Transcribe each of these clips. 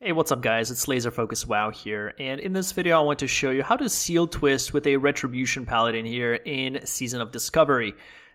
Hey, what's up guys, it's Laserfocus WoW here, and in this video I want to show you how to seal twist with a Retribution Paladin here in Season of Discovery,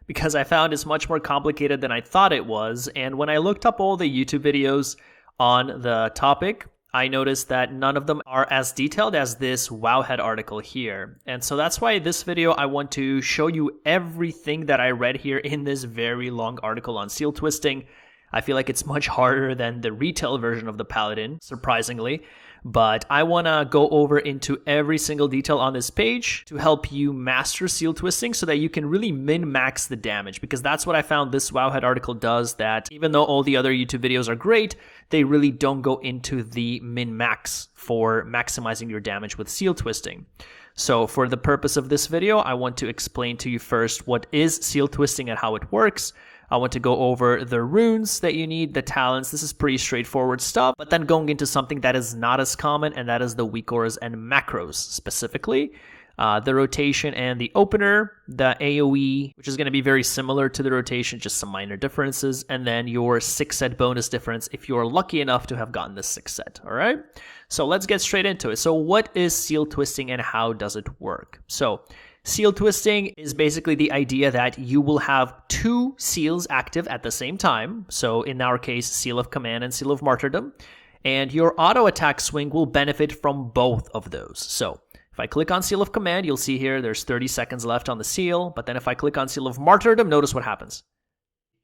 because I found it's much more complicated than I thought it was, and when I looked up all the YouTube videos on the topic, I noticed that none of them are as detailed as this Wowhead article here, and so that's why this video I want to show you everything that I read here in this very long article on seal twisting. I feel like it's much harder than the retail version of the Paladin, surprisingly, but I want to go over into every single detail on this page to help you master seal twisting so that you can really min-max the damage, because that's what I found this Wowhead article does, that even though all the other YouTube videos are great, they really don't go into the min-max for maximizing your damage with seal twisting. So for the purpose of this video, I want to explain to you first what is seal twisting and how it works. I want to go over the runes that you need, the talents. This is pretty straightforward stuff, but then going into something that is not as common, and that is the Weakauras and macros specifically. The rotation and the opener, the AoE, which is going to be very similar to the rotation, just some minor differences, and then your 6-set bonus difference if you're lucky enough to have gotten the 6-set, all right? So let's get straight into it. So what is seal twisting and how does it work? So seal twisting is basically the idea that you will have two seals active at the same time. So in our case, Seal of Command and Seal of Martyrdom. And your auto attack swing will benefit from both of those. So if I click on Seal of Command, you'll see here there's 30 seconds left on the seal. But then if I click on Seal of Martyrdom, notice what happens.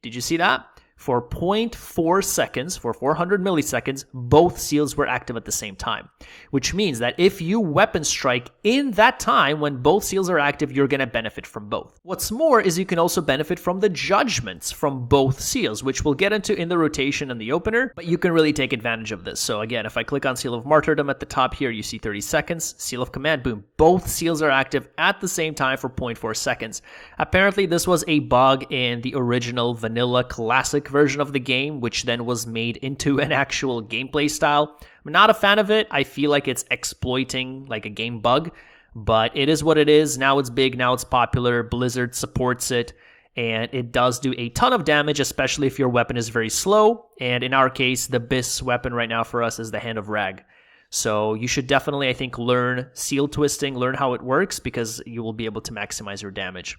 Did you see that? For 0.4 seconds, for 400 milliseconds, both seals were active at the same time, which means that if you weapon strike in that time when both seals are active, you're going to benefit from both. What's more is you can also benefit from the judgments from both seals, which we'll get into in the rotation and the opener, but you can really take advantage of this. So again, if I click on Seal of Martyrdom at the top here, you see 30 seconds, Seal of Command, boom, both seals are active at the same time for 0.4 seconds. Apparently, this was a bug in the original vanilla classic version of the game, which then was made into an actual gameplay style. I'm not a fan of it. I feel like it's exploiting like a game bug, but it is what it is. Now it's big, now it's popular. Blizzard supports it, and it does do a ton of damage, especially if your weapon is very slow. And in our case, the best weapon right now for us is the Hand of Rag. So you should definitely, I think, learn seal twisting, learn how it works, because you will be able to maximize your damage.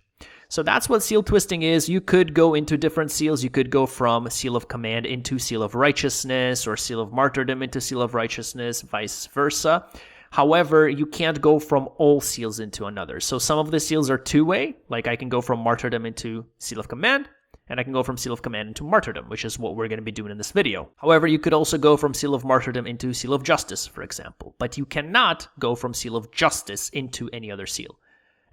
So that's what seal twisting is. You could go into different seals. You could go from Seal of Command into Seal of Righteousness, or Seal of Martyrdom into Seal of Righteousness, vice versa. However, you can't go from all seals into another. So some of the seals are two-way, like I can go from Martyrdom into Seal of Command, and I can go from Seal of Command into Martyrdom, which is what we're going to be doing in this video. However, you could also go from Seal of Martyrdom into Seal of Justice, for example, but you cannot go from Seal of Justice into any other seal.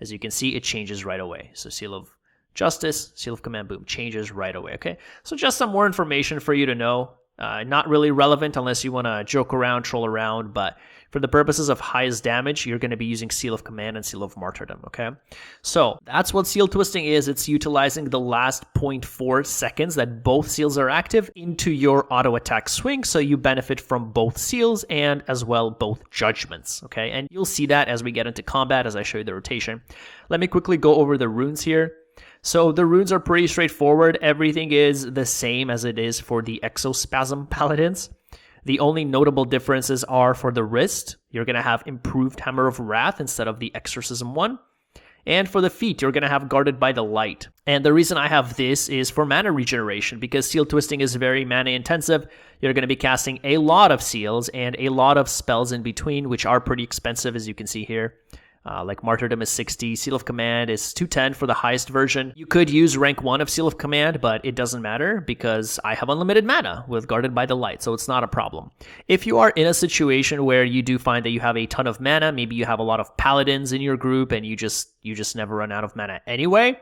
As you can see, it changes right away. So Seal of Justice, Seal of Command, boom, changes right away, okay? So just some more information for you to know. Not really relevant unless you want to joke around, troll around, but for the purposes of highest damage, you're going to be using Seal of Command and Seal of Martyrdom, okay? So that's what seal twisting is. It's utilizing the last 0.4 seconds that both seals are active into your auto attack swing, so you benefit from both seals and as well both judgments, okay? And you'll see that as we get into combat, as I show you the rotation. Let me quickly go over the runes here. So the runes are pretty straightforward. Everything is the same as it is for the Exospasm Paladins. The only notable differences are for the wrist, you're going to have improved Hammer of Wrath instead of the Exorcism one. And for the feet, you're going to have Guarded by the Light. And the reason I have this is for mana regeneration, because seal twisting is very mana intensive. You're going to be casting a lot of seals and a lot of spells in between, which are pretty expensive, as you can see here. Like Martyrdom is 60, Seal of Command is 210 for the highest version. You could use rank 1 of Seal of Command, but it doesn't matter because I have unlimited mana with Guarded by the Light, so it's not a problem. If you are in a situation where you do find that you have a ton of mana, maybe you have a lot of Paladins in your group and you just never run out of mana anyway,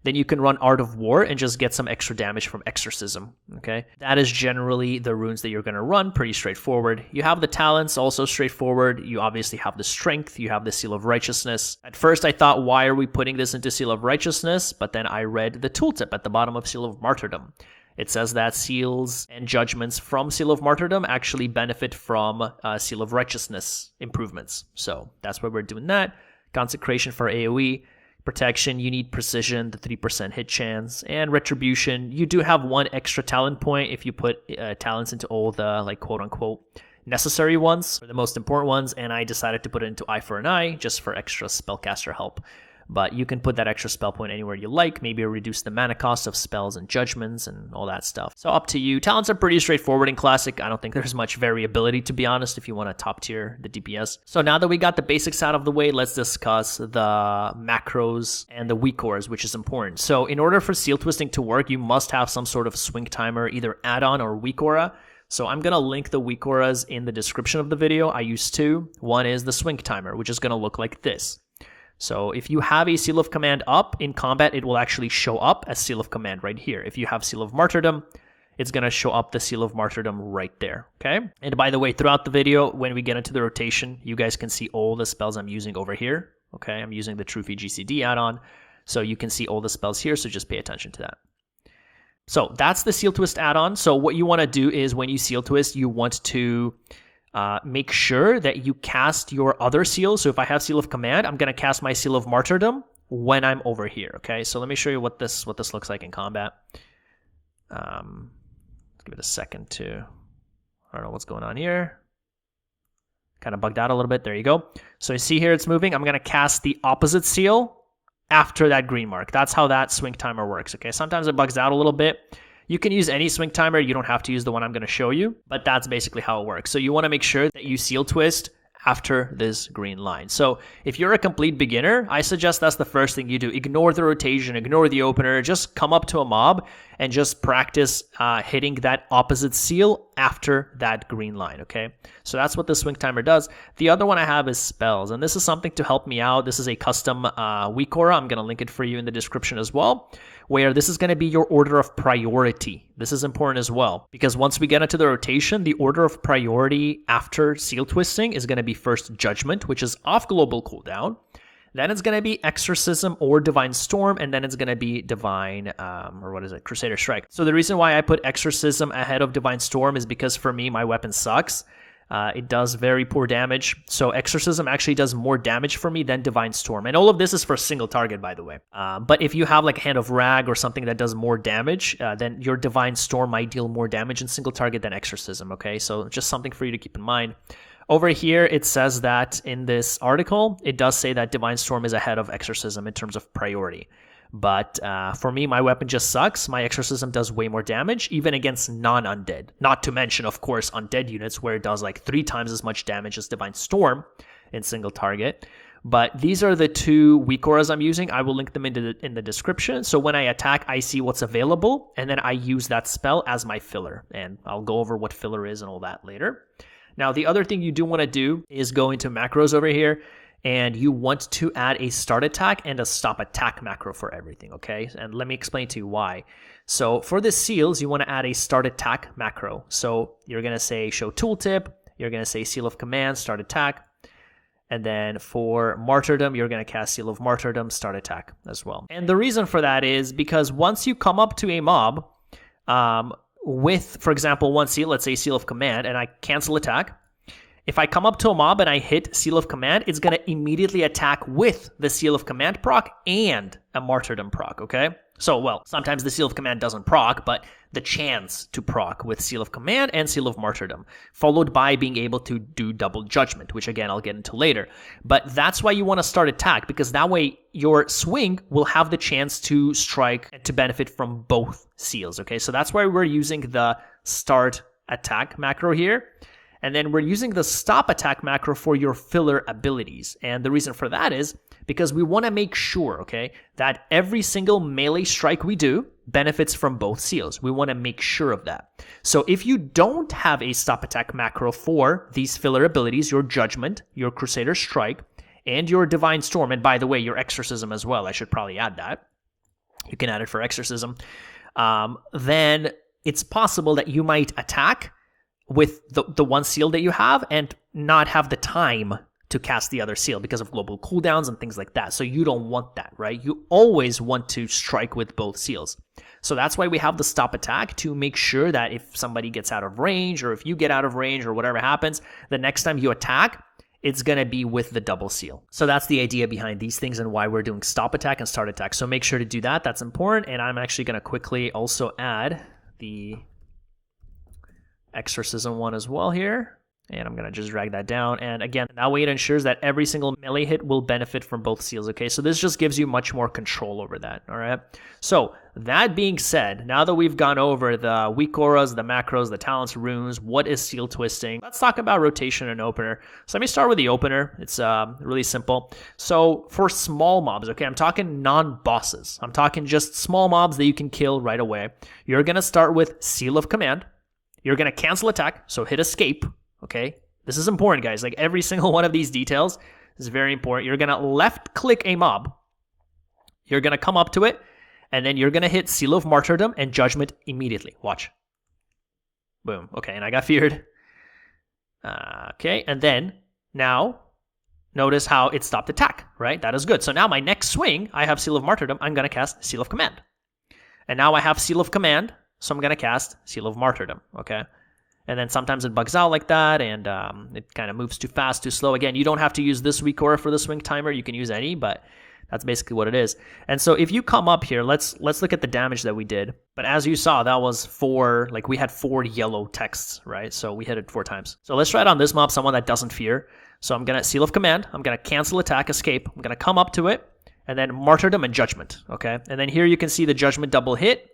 then you can run Art of War and just get some extra damage from Exorcism, okay? That is generally the runes that you're going to run, pretty straightforward. You have the talents, also straightforward. You obviously have the strength, you have the Seal of Righteousness. At first I thought, why are we putting this into Seal of Righteousness? But then I read the tooltip at the bottom of Seal of Martyrdom. It says that seals and judgments from Seal of Martyrdom actually benefit from Seal of Righteousness improvements. So that's why we're doing that. Consecration for AoE. Protection, you need Precision, the 3% hit chance, and Retribution. You do have one extra talent point if you put talents into all the, like, quote-unquote necessary ones, or the most important ones, and I decided to put it into Eye for an Eye just for extra spellcaster help. But you can put that extra spell point anywhere you like, maybe reduce the mana cost of spells and judgments and all that stuff. So up to you. Talents are pretty straightforward in Classic. I don't think there's much variability, to be honest, if you want to top tier the DPS. So now that we got the basics out of the way, let's discuss the macros and the Weakauras, which is important. So in order for seal twisting to work, you must have some sort of swing timer, either add-on or Weakaura. So I'm going to link the Weakauras in the description of the video. I use two. One is the swing timer, which is going to look like this. So if you have a Seal of Command up in combat, it will actually show up as Seal of Command right here. If you have Seal of Martyrdom, it's going to show up the Seal of Martyrdom right there, okay? And by the way, throughout the video, when we get into the rotation, you guys can see all the spells I'm using over here, okay? I'm using the Trophy GCD add-on, so you can see all the spells here, so just pay attention to that. So that's the Seal Twist add-on. So what you want to do is when you Seal Twist, you want to make sure that you cast your other seals. So if I have Seal of Command, I'm going to cast my Seal of Martyrdom when I'm over here, okay? So let me show you what this looks like in combat. Let's give it a second to, I don't know what's going on here. Kind of bugged out a little bit. There you go. So you see here it's moving. I'm going to cast the opposite seal after that green mark. That's how that swing timer works, okay? Sometimes it bugs out a little bit. You can use any swing timer. You don't have to use the one I'm going to show you, but that's basically how it works. So you want to make sure that you seal twist after this green line. So if you're a complete beginner, I suggest that's the first thing you do. Ignore the rotation, ignore the opener, just come up to a mob and just practice hitting that opposite seal after that green line, okay? So that's what the swing timer does. The other one I have is spells, and this is something to help me out. This is a custom Weakaura. I'm going to link it for you in the description as well, where this is going to be your order of priority. This is important as well, because once we get into the rotation, the order of priority after seal twisting is going to be first Judgment, which is off global cooldown. Then it's going to be Exorcism or Divine Storm, and then it's going to be Divine, Crusader Strike. So the reason why I put Exorcism ahead of Divine Storm is because for me, my weapon sucks. It does very poor damage. So Exorcism actually does more damage for me than Divine Storm. And all of this is for a single target, by the way. But if you have like Hand of Rag or something that does more damage, then your Divine Storm might deal more damage in single target than Exorcism, okay? So just something for you to keep in mind. Over here, it says that in this article, it does say that Divine Storm is ahead of Exorcism in terms of priority. But for me, my weapon just sucks. My Exorcism does way more damage, even against non-undead. Not to mention, of course, undead units, where it does like 3 times as much damage as Divine Storm in single target. But these are the two Weakauras I'm using. I will link them in the description. So when I attack, I see what's available, and then I use that spell as my filler. And I'll go over what filler is and all that later. Now, the other thing you do want to do is go into macros over here, and you want to add a start attack and a stop attack macro for everything, okay? And let me explain to you why. So for the seals, you want to add a start attack macro. So you're going to say show tooltip, you're going to say Seal of Command, start attack, and then for Martyrdom, you're going to cast Seal of Martyrdom, start attack as well. And the reason for that is because once you come up to a mob, with, for example, one seal, let's say Seal of Command, and I cancel attack. If I come up to a mob and I hit Seal of Command, it's going to immediately attack with the Seal of Command proc and a Martyrdom proc, okay? So, well, sometimes the Seal of Command doesn't proc, but the chance to proc with Seal of Command and Seal of Martyrdom, followed by being able to do double Judgment, which again, I'll get into later. But that's why you want to start attack, because that way your swing will have the chance to strike and to benefit from both seals, okay? So that's why we're using the start attack macro here. And then we're using the stop attack macro for your filler abilities. And the reason for that is because we want to make sure, okay, that every single melee strike we do benefits from both seals. We want to make sure of that. So if you don't have a stop attack macro for these filler abilities, your Judgment, your Crusader Strike, and your Divine Storm, and by the way, your Exorcism as well, I should probably add that. You can add it for Exorcism. Then it's possible that you might attack with the one seal that you have and not have the time to cast the other seal because of global cooldowns and things like that. So you don't want that, right? You always want to strike with both seals. So that's why we have the stop attack, to make sure that if somebody gets out of range, or if you get out of range, or whatever happens, the next time you attack, it's going to be with the double seal. So that's the idea behind these things and why we're doing stop attack and start attack. So make sure to do that. That's important. And I'm actually going to quickly also add the Exorcism one as well here. And I'm going to just drag that down. And again, that way it ensures that every single melee hit will benefit from both seals, okay? So this just gives you much more control over that, all right? So that being said, now that we've gone over the Weakauras, the macros, the talents, runes, what is seal twisting, let's talk about rotation and opener. So let me start with the opener. It's really simple. So for small mobs, okay, I'm talking non-bosses. I'm talking just small mobs that you can kill right away. You're going to start with Seal of Command. You're going to cancel attack, so hit escape. Okay, this is important, guys. Like every single one of these details is very important. You're going to left click a mob. You're going to come up to it, and then you're going to hit Seal of Martyrdom and Judgment immediately. Watch. Boom. Okay, and I got feared. Okay, and then now notice how it stopped attack, right? That is good. So now my next swing, I have Seal of Martyrdom. I'm going to cast Seal of Command. And now I have Seal of Command, so I'm going to cast Seal of Martyrdom, okay? And then sometimes it bugs out like that, and it kind of moves too fast, too slow. Again, you don't have to use this Weakora for the swing timer. You can use any, but that's basically what it is. And so if you come up here, let's look at the damage that we did. But as you saw, that was we had 4 yellow texts, right? So we hit it 4 times. So let's try it on this mob, someone that doesn't fear. So I'm going to Seal of Command. I'm going to cancel attack, escape. I'm going to come up to it, and then Martyrdom and Judgment, okay? And then here you can see the Judgment double hit.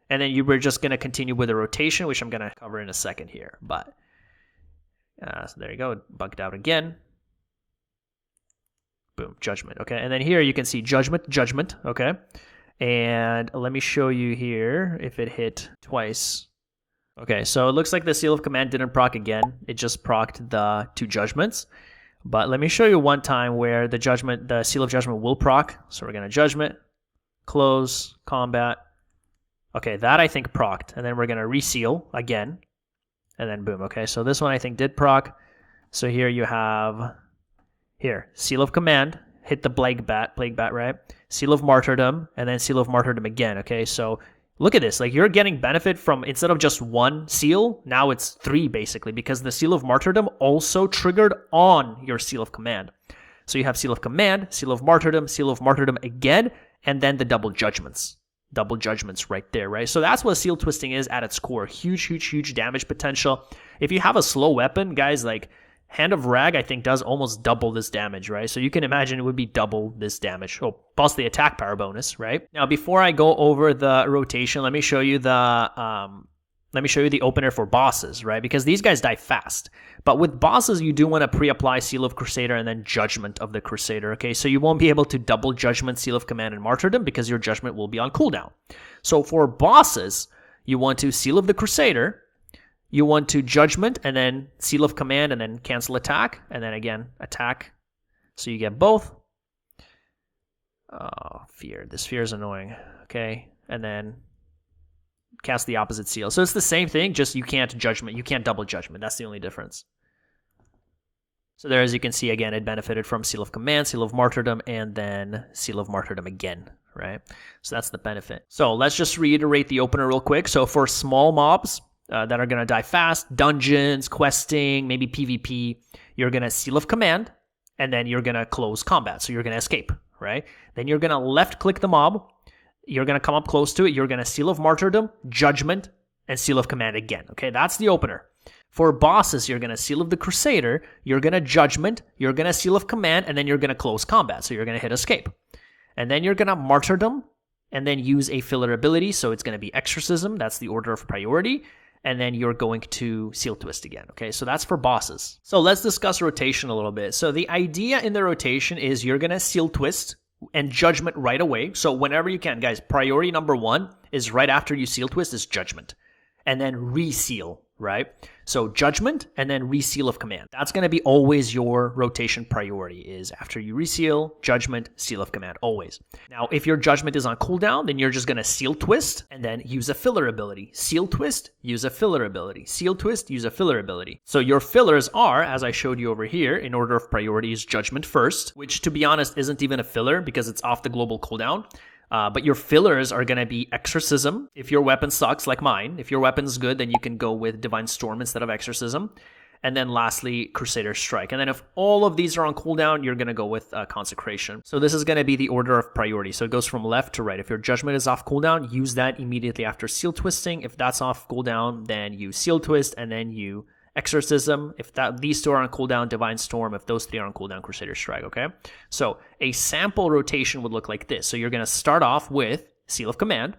And then you were just going to continue with a rotation, which I'm going to cover in a second here. But so there you go. Bugged out again. Boom. Judgment. Okay. And then here you can see Judgment. Judgment. Okay. And let me show you here if it hit twice. Okay. So it looks like the Seal of Command didn't proc again. It just procced the 2 Judgments. But let me show you one time where the Seal of Judgment will proc. So we're going to Judgment, close, combat. Okay, that I think procced, and then we're going to reseal again, and then boom. Okay, so this one I think did proc. So here you have, Seal of Command, hit the Plague Bat, right? Seal of Martyrdom, and then Seal of Martyrdom again, okay? So look at this, like you're getting benefit from, instead of just 1 seal, now it's 3 basically, because the Seal of Martyrdom also triggered on your Seal of Command. So you have Seal of Command, Seal of Martyrdom again, and then the double Judgments. Double Judgments right there, right? So that's what seal twisting is at its core. Huge, huge, huge damage potential. If you have a slow weapon, guys, like Hand of Rag, I think does almost double this damage, right? So you can imagine it would be double this damage. Oh, plus the attack power bonus, right? Now, before I go over the rotation, let me show you the opener for bosses, right? Because these guys die fast. But with bosses, you do want to pre-apply Seal of Crusader and then Judgment of the Crusader, okay? So you won't be able to double Judgment, Seal of Command, and Martyrdom because your Judgment will be on cooldown. So for bosses, you want to Seal of the Crusader, you want to Judgment, and then Seal of Command, and then cancel attack, and then again, attack. So you get both. Oh, fear. This fear is annoying, okay? And then cast the opposite seal. So it's the same thing, just you can't Judgment. You can't double Judgment. That's the only difference. So there, as you can see, again, it benefited from Seal of Command, Seal of Martyrdom, and then Seal of Martyrdom again, right? So that's the benefit. So let's just reiterate the opener real quick. So for small mobs that are going to die fast, dungeons, questing, maybe PvP, you're going to Seal of Command, and then you're going to close combat. So you're going to escape, right? Then you're going to left-click the mob. You're going to come up close to it. You're going to Seal of Martyrdom, Judgment, and Seal of Command again. Okay, that's the opener. For bosses, you're going to Seal of the Crusader, you're going to Judgment, you're going to Seal of Command, and then you're going to close combat. So you're going to hit Escape. And then you're going to Martyrdom, and then use a filler ability. So it's going to be Exorcism. That's the order of priority. And then you're going to Seal Twist again. Okay, so that's for bosses. So let's discuss rotation a little bit. So the idea in the rotation is you're going to Seal Twist and Judgment right away. So whenever you can, guys, priority number 1 is right after you Seal Twist is Judgment. And then reseal, right? So Judgment and then reseal of Command. That's going to be always your rotation priority, is after you reseal, Judgment, Seal of Command, always. Now, if your Judgment is on cooldown, then you're just going to Seal Twist and then use a filler ability. Seal Twist, use a filler ability. Seal Twist, use a filler ability. So your fillers are, as I showed you over here, in order of priority is Judgment first, which to be honest isn't even a filler because it's off the global cooldown. But your fillers are going to be Exorcism, if your weapon sucks, like mine. If your weapon's good, then you can go with Divine Storm instead of Exorcism. And then lastly, Crusader Strike. And then if all of these are on cooldown, you're going to go with Consecration. So this is going to be the order of priority. So it goes from left to right. If your Judgment is off cooldown, use that immediately after Seal Twisting. If that's off cooldown, then you Seal Twist and then you Exorcism, if these two are on cooldown, Divine Storm, if those three are on cooldown, Crusader Strike, okay? So a sample rotation would look like this. So you're going to start off with Seal of Command,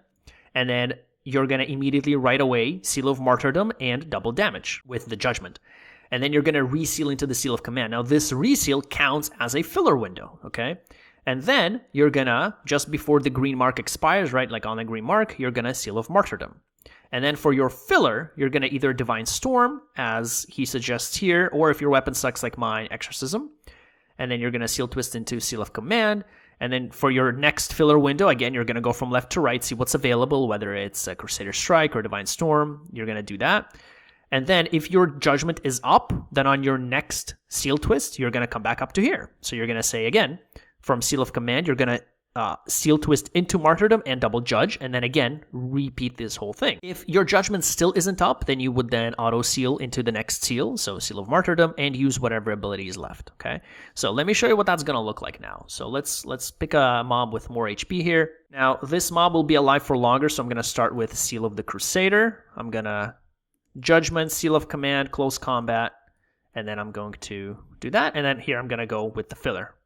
and then you're going to immediately right away Seal of Martyrdom and double damage with the Judgment. And then you're going to reseal into the Seal of Command. Now this reseal counts as a filler window, okay? And then you're going to, just before the green mark expires, right, like on the green mark, you're going to Seal of Martyrdom. And then for your filler, you're going to either Divine Storm, as he suggests here, or if your weapon sucks like mine, Exorcism. And then you're going to Seal Twist into Seal of Command. And then for your next filler window, again, you're going to go from left to right, see what's available, whether it's a Crusader Strike or Divine Storm. You're going to do that. And then if your Judgment is up, then on your next Seal Twist, you're going to come back up to here. So you're going to say, again, from Seal of Command, you're going to Seal Twist into Martyrdom and double Judge, and then again, repeat this whole thing. If your Judgment still isn't up, then you would then auto-seal into the next seal, so Seal of Martyrdom, and use whatever ability is left, okay? So let me show you what that's going to look like now. So let's pick a mob with more HP here. Now, this mob will be alive for longer, so I'm going to start with Seal of the Crusader. I'm going to Judgment, Seal of Command, Close Combat, and then I'm going to do that, and then here I'm going to go with the filler.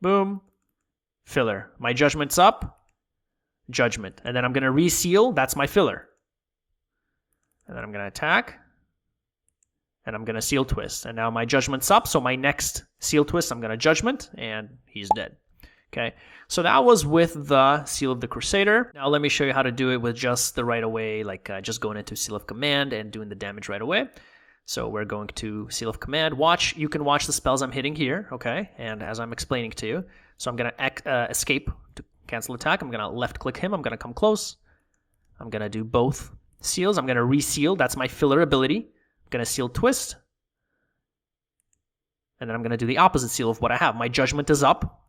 Boom. Filler. My Judgment's up. Judgment. And then I'm going to reseal. That's my filler. And then I'm going to attack. And I'm going to Seal Twist. And now my Judgment's up. So my next Seal Twist, I'm going to Judgment. And he's dead. Okay. So that was with the Seal of the Crusader. Now let me show you how to do it with just the right away, like just going into Seal of Command and doing the damage right away. So we're going to Seal of Command. You can watch the spells I'm hitting here, okay? And as I'm explaining to you. So I'm going to escape to cancel attack. I'm going to left click him. I'm going to come close. I'm going to do both seals. I'm going to reseal. That's my filler ability. I'm going to Seal Twist. And then I'm going to do the opposite seal of what I have. My Judgment is up.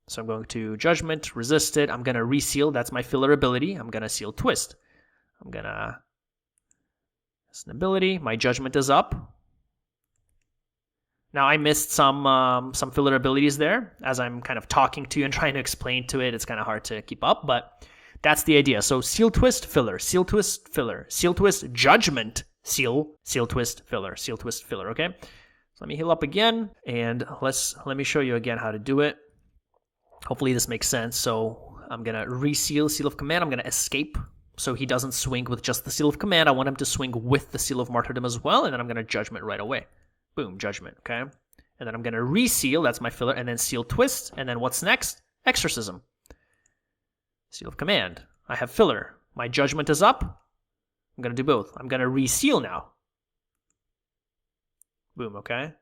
So I'm going to Judgment, resist it. I'm going to reseal. That's my filler ability. I'm going to Seal Twist. I'm going to... That's an ability. My Judgment is up. Now, I missed some filler abilities there. As I'm kind of talking to you and trying to explain to it, it's kind of hard to keep up, but that's the idea. So Seal Twist, filler, Seal Twist, filler, Seal Twist, Judgment, Seal Twist, filler, Seal Twist, filler, okay? So let me heal up again, and let me show you again how to do it. Hopefully this makes sense. So I'm going to reseal Seal of Command. I'm going to escape so he doesn't swing with just the Seal of Command. I want him to swing with the Seal of Martyrdom as well, and then I'm going to Judgment right away. Boom, Judgment, okay? And then I'm going to reseal, that's my filler, and then Seal Twist, and then what's next? Exorcism. Seal of Command. I have filler. My Judgment is up. I'm going to do both. I'm going to reseal now. Boom, okay?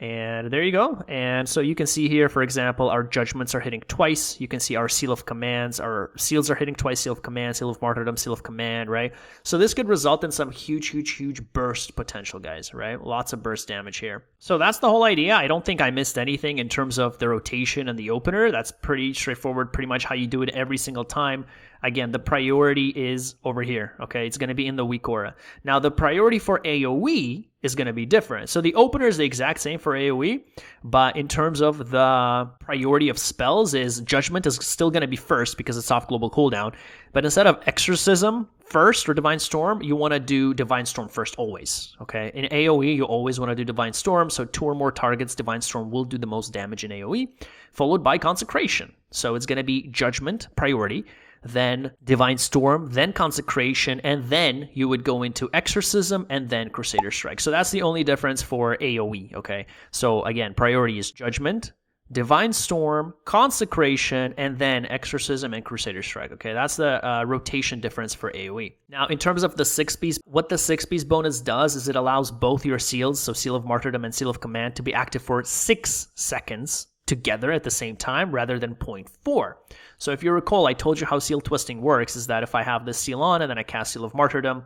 And there you go. And so you can see here, for example, our Judgments are hitting twice. You can see our Seal of Commands, our seals are hitting twice, Seal of Command, Seal of Martyrdom, Seal of Command, right? So this could result in some huge burst potential, guys, right? Lots of burst damage here. So that's the whole idea. I don't think I missed anything in terms of the rotation and the opener. That's pretty straightforward, pretty much how you do it every single time. Again, the priority is over here, okay? It's going to be in the Weakaura. Now, the priority for AoE is going to be different. So the opener is the exact same for AoE, but in terms of the priority of spells is Judgment is still going to be first because it's off global cooldown. But instead of Exorcism first or Divine Storm, you want to do Divine Storm first always, okay? In AoE, you always want to do Divine Storm, so 2 or more targets, Divine Storm will do the most damage in AoE, followed by Consecration. So it's going to be Judgment priority, then Divine Storm, then Consecration, and then you would go into Exorcism and then Crusader Strike. So that's the only difference for AoE, okay? So again, priority is Judgment, Divine Storm, Consecration, and then Exorcism and Crusader Strike, okay? That's the rotation difference for AoE. Now, in terms of the 6-piece, what the 6-piece bonus does is it allows both your seals, so Seal of Martyrdom and Seal of Command, to be active for 6 seconds together at the same time rather than 0.4. So if you recall, I told you how seal twisting works is that if I have this seal on and then I cast Seal of Martyrdom,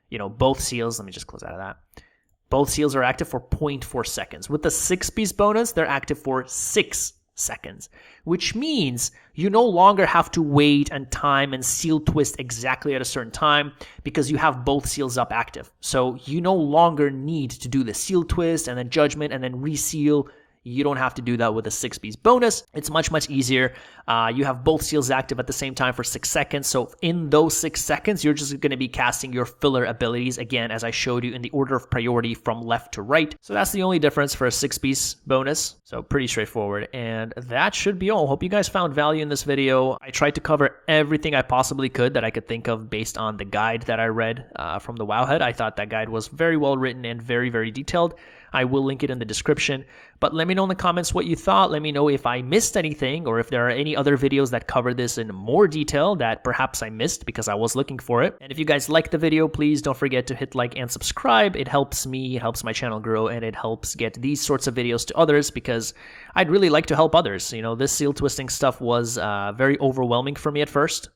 you know, both seals, let me just close out of that. Both seals are active for 0.4 seconds. With the 6-piece bonus, they're active for 6 seconds, which means you no longer have to wait and time and seal twist exactly at a certain time because you have both seals up active. So you no longer need to do the seal twist and then Judgment and then reseal. You don't have to do that with a 6-piece bonus. It's much easier. You have both seals active at the same time for 6 seconds. So in those 6 seconds, you're just going to be casting your filler abilities, again, as I showed you, in the order of priority from left to right. So that's the only difference for a 6-piece bonus. So pretty straightforward. And that should be all. Hope you guys found value in this video. I tried to cover everything I possibly could that I could think of based on the guide that I read from the Wowhead. I thought that guide was very well written and very detailed. I will link it in the description. But let me know in the comments what you thought. Let me know if I missed anything or if there are any other videos that cover this in more detail that perhaps I missed because I was looking for it. And if you guys liked the video, please don't forget to hit like and subscribe. It helps me, it helps my channel grow, and it helps get these sorts of videos to others because I'd really like to help others. You know, this seal twisting stuff was very overwhelming for me at first.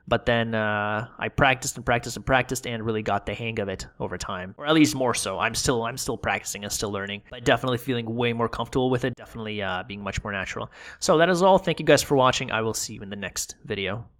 But then I practiced and really got the hang of it over time, or at least more so. I'm still practicing and still learning, but definitely feeling way more comfortable with it. Definitely being much more natural. So that is all. Thank you guys for watching. I will see you in the next video.